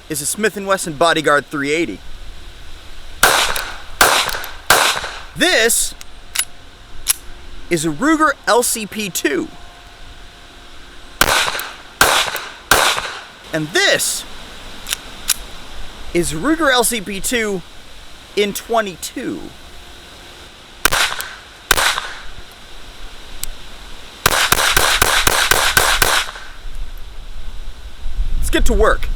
is a Smith & Wesson Bodyguard 380. This is a Ruger LCP II. And this is Ruger LCP II in 22. Let's get to work.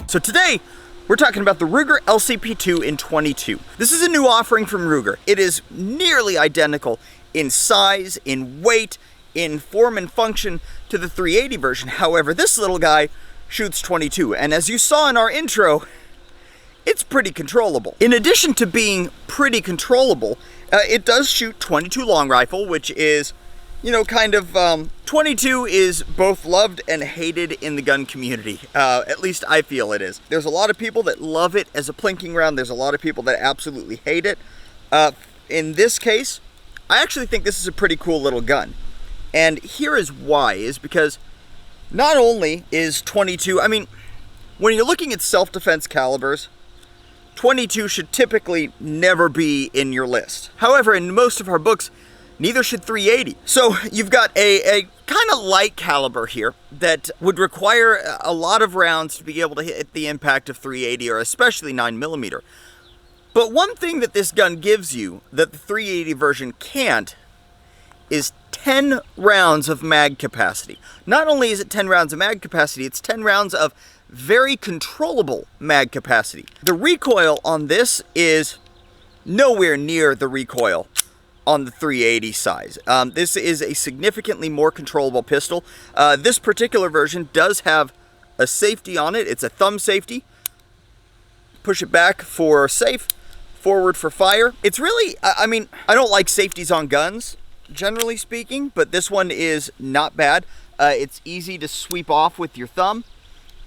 So today, we're talking about the Ruger LCP II in 22. This is a new offering from Ruger. It is nearly identical in size, in weight, in form and function to the 380 version. However, this little guy shoots 22, and as you saw in our intro, it's pretty controllable. In addition to being pretty controllable, it does shoot 22 long rifle, which is, you know, kind of, 22 is both loved and hated in the gun community. At least I feel it is. There's a lot of people that love it as a plinking round. There's a lot of people that absolutely hate it. In this case, I actually think this is a pretty cool little gun. And here is why, is because not only is 22, I mean, when you're looking at self-defense calibers, 22 should typically never be in your list. However, in most of our books, neither should 380. So you've got a kind of light caliber here that would require a lot of rounds to be able to hit the impact of 380 or especially 9mm. But one thing that this gun gives you that the 380 version can't is 10 rounds of mag capacity. Not only is it 10 rounds of mag capacity, it's 10 rounds of very controllable mag capacity. The recoil on this is nowhere near the recoil on the 380 size. This is a significantly more controllable pistol. This particular version does have a safety on it. It's a thumb safety. Push it back for safe, forward for fire. It's really, I mean, I don't like safeties on guns, generally speaking, but this one is not bad. It's easy to sweep off with your thumb,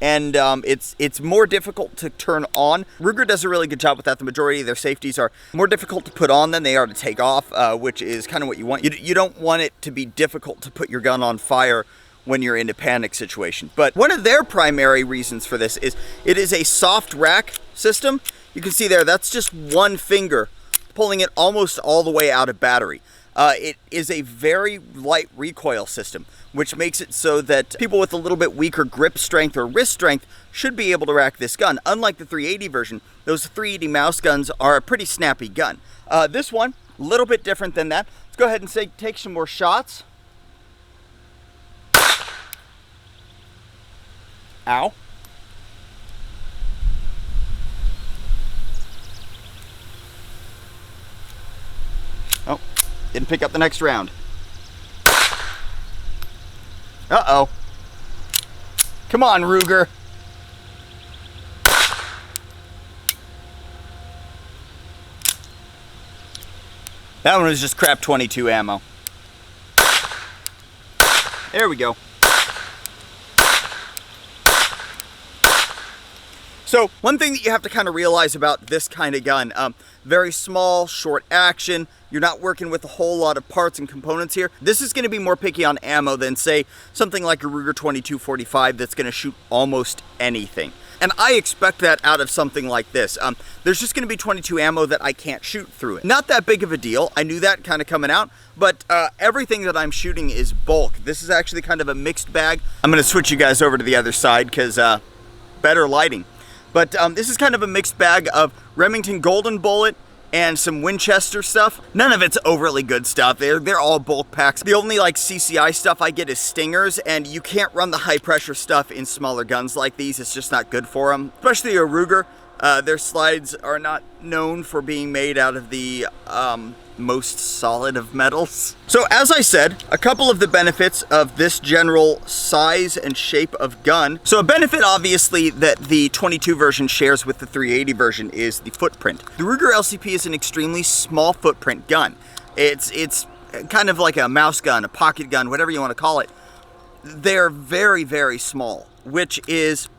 and it's more difficult to turn on. Ruger does a really good job with that. The majority of their safeties are more difficult to put on than they are to take off, which is kind of what you want. You don't want it to be difficult to put your gun on fire when you're in a panic situation. But one of their primary reasons for this is it is a soft rack system. You can see there, that's just one finger pulling it almost all the way out of battery. It is a very light recoil system, which makes it so that people with a little bit weaker grip strength or wrist strength should be able to rack this gun. Unlike the 380 version, those 380 mouse guns are a pretty snappy gun. This one, a little bit different than that. Let's go ahead and take some more shots. Ow. Oh, didn't pick up the next round. Uh-oh. Come on, Ruger. That one was just crap 22 ammo. There we go. So one thing that you have to kind of realize about this kind of gun, very small, short action, you're not working with a whole lot of parts and components here. This is going to be more picky on ammo than, say, something like a Ruger 2245 that's going to shoot almost anything. And I expect that out of something like this. There's just going to be 22 ammo that I can't shoot through it. Not that big of a deal. I knew that kind of coming out, but everything that I'm shooting is bulk. This is actually kind of a mixed bag. I'm going to switch you guys over to the other side because better lighting. But this is kind of a mixed bag of Remington Golden Bullet and some Winchester stuff. None of it's overly good stuff. They're all bulk packs. The only like CCI stuff I get is Stingers, and you can't run the high pressure stuff in smaller guns like these. It's just not good for them. Especially a Ruger. Their slides are not known for being made out of the most solid of metals. So as I said, a couple of the benefits of this general size and shape of gun. So a benefit obviously that the 22 version shares with the 380 version is the footprint. The Ruger LCP is an extremely small footprint gun. It's kind of like a mouse gun, a pocket gun, whatever you want to call it. They're very, very small, which is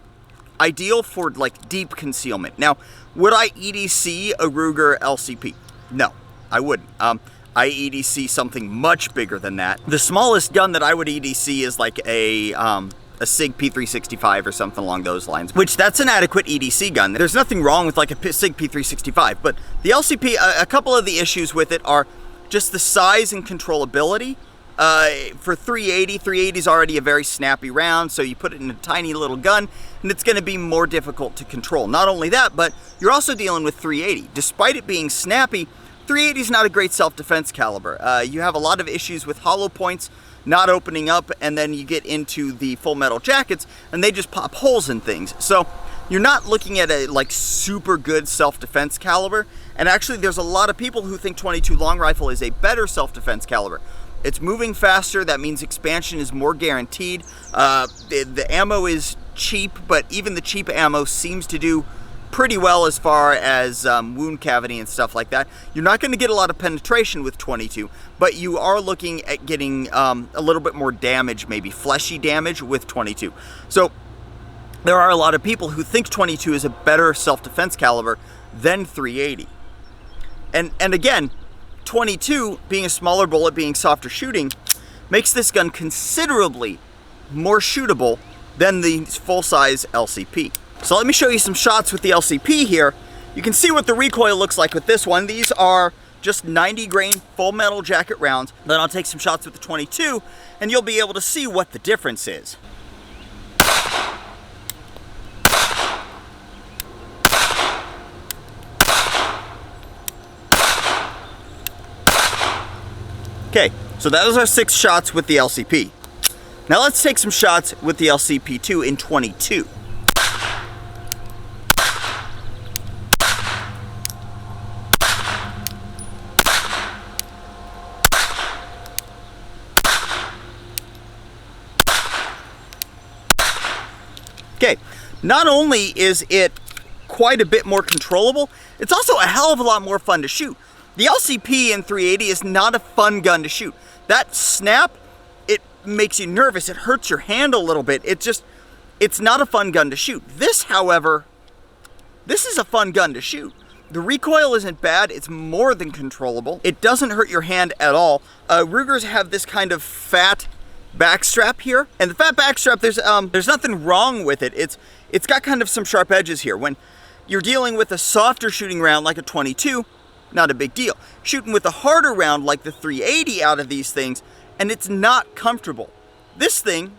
ideal for like deep concealment. Now, would I EDC a Ruger LCP? No. I wouldn't. I EDC something much bigger than that. The smallest gun that I would EDC is like a SIG P365 or something along those lines, which that's an adequate EDC gun. There's nothing wrong with like a SIG P365, but the LCP, a couple of the issues with it are just the size and controllability. For 380 is already a very snappy round, so you put it in a tiny little gun and it's going to be more difficult to control. Not only that, but you're also dealing with 380. Despite it being snappy, 380 is not a great self-defense caliber. You have a lot of issues with hollow points not opening up, and then you get into the full metal jackets and they just pop holes in things. So you're not looking at a like super good self-defense caliber, and actually there's a lot of people who think 22 long rifle is a better self-defense caliber. It's moving faster, that means expansion is more guaranteed. The ammo is cheap, but even the cheap ammo seems to do pretty well as far as wound cavity and stuff like that. You're not going to get a lot of penetration with 22, but you are looking at getting a little bit more damage, maybe fleshy damage with 22. So there are a lot of people who think 22 is a better self-defense caliber than 380. And again, 22, being a smaller bullet, being softer shooting, makes this gun considerably more shootable than the full-size LCP. So let me show you some shots with the LCP here. You can see what the recoil looks like with this one. These are just 90 grain full metal jacket rounds. Then I'll take some shots with the 22 and you'll be able to see what the difference is. Okay, so that was our 6 shots with the LCP. Now let's take some shots with the LCP II in 22. Okay, not only is it quite a bit more controllable, it's also a hell of a lot more fun to shoot. The LCP in 380 is not a fun gun to shoot. That snap, it makes you nervous. It hurts your hand a little bit. It's not a fun gun to shoot. This, however, this is a fun gun to shoot. The recoil isn't bad. It's more than controllable. It doesn't hurt your hand at all. Rugers have this kind of fat backstrap here, and the fat backstrap, there's nothing wrong with it. It's got kind of some sharp edges here. When you're dealing with a softer shooting round like a 22, not a big deal. Shooting with a harder round like the 380 out of these things, and it's not comfortable. This thing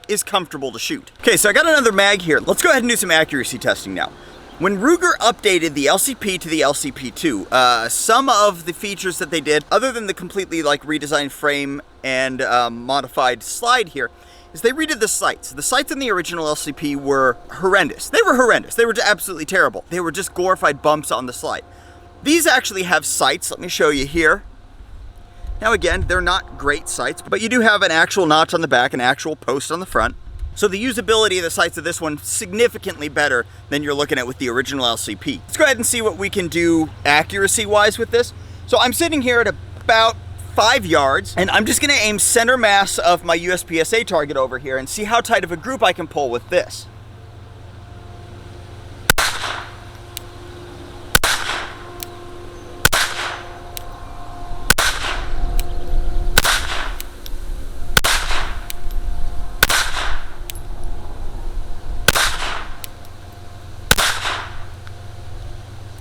is comfortable to shoot. Okay, so I got another mag here. Let's go ahead and do some accuracy testing now. When Ruger updated the LCP to the LCP II, some of the features that they did, other than the completely like redesigned frame and modified slide here, is they redid the sights. The sights in the original LCP were horrendous. They were horrendous. They were absolutely terrible. They were just glorified bumps on the slide. These actually have sights. Let me show you here. Now again, they're not great sights, but you do have an actual notch on the back, an actual post on the front. So the usability of the sights of this one significantly better than you're looking at with the original LCP. Let's go ahead and see what we can do accuracy-wise with this. So I'm sitting here at about 5 yards, and I'm just gonna aim center mass of my USPSA target over here and see how tight of a group I can pull with this.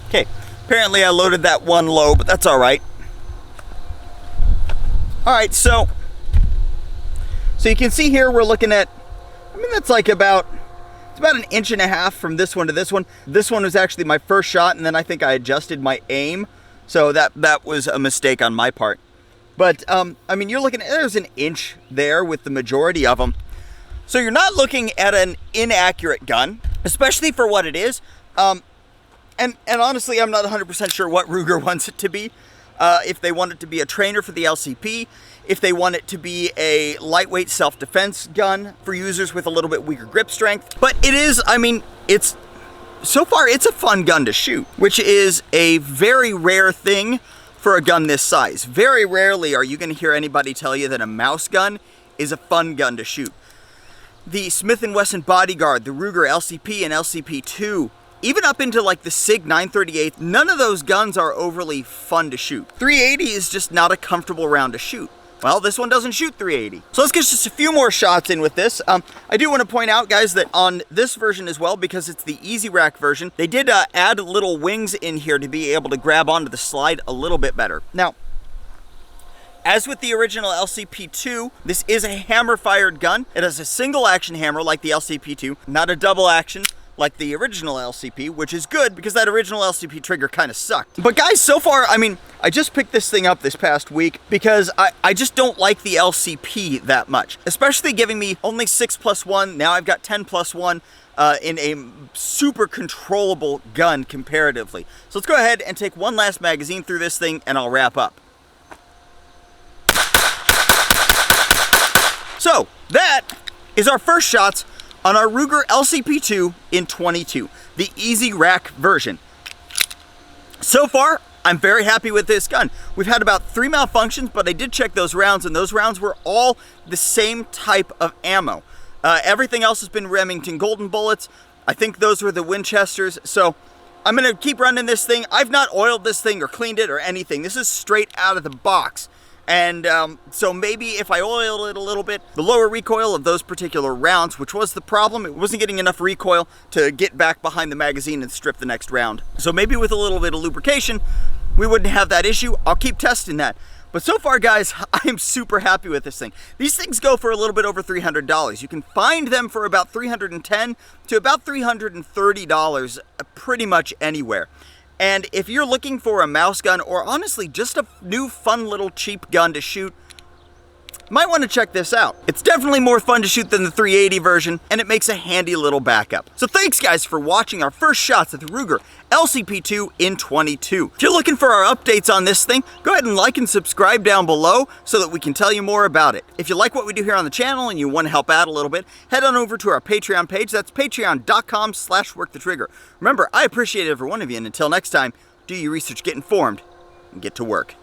Okay, apparently I loaded that one low, but that's all right. All right, so you can see here we're looking at, I mean, that's like about, it's about 1.5 inches from this one to this one. This one was actually my first shot, and then I think I adjusted my aim, so that was a mistake on my part. But, I mean, you're looking at, there's 1 inch there with the majority of them. So you're not looking at an inaccurate gun, especially for what it is. And honestly, I'm not 100% sure what Ruger wants it to be. If they want it to be a trainer for the LCP, if they want it to be a lightweight self-defense gun for users with a little bit weaker grip strength. But it is, I mean, so far it's a fun gun to shoot, which is a very rare thing for a gun this size. Very rarely are you going to hear anybody tell you that a mouse gun is a fun gun to shoot. The Smith & Wesson Bodyguard, the Ruger LCP and LCP II, even up into like the SIG 938, none of those guns are overly fun to shoot. 380 is just not a comfortable round to shoot. Well, this one doesn't shoot 380. So let's get just a few more shots in with this. I do want to point out, guys, that on this version as well, because it's the Easy Rack version, they did add little wings in here to be able to grab onto the slide a little bit better. Now, as with the original LCP II, this is a hammer-fired gun. It has a single action hammer like the LCP II, not a double action like the original LCP, which is good because that original LCP trigger kind of sucked. But guys, so far, I mean, I just picked this thing up this past week because I just don't like the LCP that much, especially giving me only 6+1. Now I've got 10+1 in a super controllable gun comparatively. So let's go ahead and take one last magazine through this thing and I'll wrap up. So that is our first shots on our Ruger LCP II in 22, the Easy Rack version. So far, I'm very happy with this gun. We've had about 3 malfunctions, but I did check those rounds, and those rounds were all the same type of ammo. Everything else has been Remington Golden bullets. I think those were the Winchesters, so I'm gonna keep running this thing. I've not oiled this thing or cleaned it or anything. This is straight out of the box. And so maybe if I oil it a little bit, the lower recoil of those particular rounds, which was the problem, it wasn't getting enough recoil to get back behind the magazine and strip the next round. So maybe with a little bit of lubrication, we wouldn't have that issue. I'll keep testing that. But so far, guys, I'm super happy with this thing. These things go for a little bit over $300. You can find them for about $310 to about $330 pretty much anywhere. And if you're looking for a mouse gun, or honestly just a new fun little cheap gun to shoot, you might want to check this out. It's definitely more fun to shoot than the 380 version, and it makes a handy little backup. So thanks guys for watching our first shots at the Ruger LCP II in 22. If you're looking for our updates on this thing, go ahead and like and subscribe down below so that we can tell you more about it. If you like what we do here on the channel and you want to help out a little bit, head on over to our Patreon page. That's patreon.com/workthetrigger. Remember, I appreciate every one of you, and until next time, do your research, get informed, and get to work.